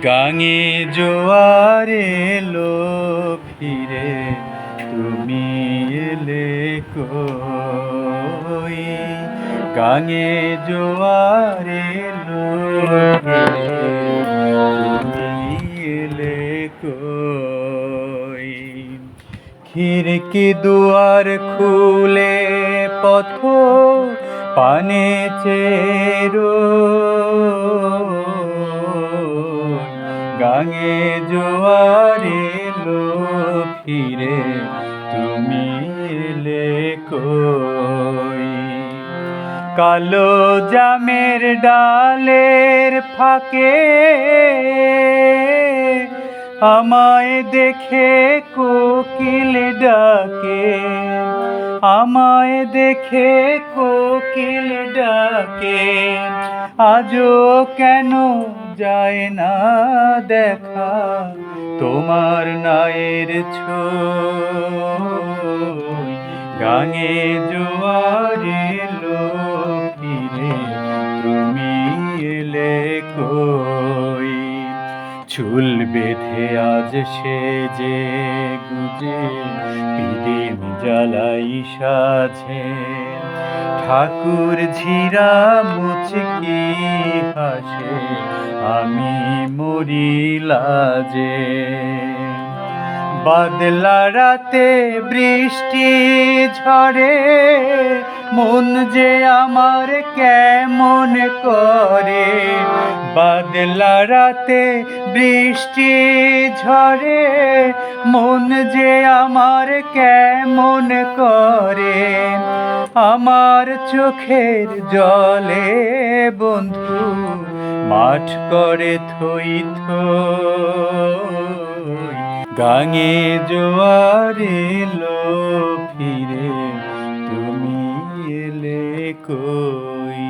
গাঙে জোয়ার এলো ফিরে, তুমি এলে কই? গাঙে জোয়ার এলো ফিরে, তুমি এলে কই? খিড়কি দুয়ার খুলে পথ পানে চেরো, গাঙে জোয়ার এলো ফিরে, তুমি এলে কই? কালো জামের ডালের ফাঁকে আমায় দেখে কোকিল ডাকে, আমায় দেখে কোকিল ডাকে। আজও কেন যায় না দেখা তোমার নায়ের ছোঁয়? গাঙে জোয়ার এলো ফিরে, তুমি এলে কই? চুল বেঁধে আজ সেজে গুজে পিদিম জ্বালাই সাজে, ঠাকুর ঝিরা মুচকি হাসে, আমি মরি লাজে। বাদলা রাতে বৃষ্টি ঝরে, মন যে আমার কেমন করে। বাদলা রাতে বৃষ্টি ঝরে, মন যে আমার কেমন করে। আমার চোখের জলে বন্ধু মাঠ করে থই থই। গাঙে জোয়ার এলো ফিরে, তুমি এলে কই?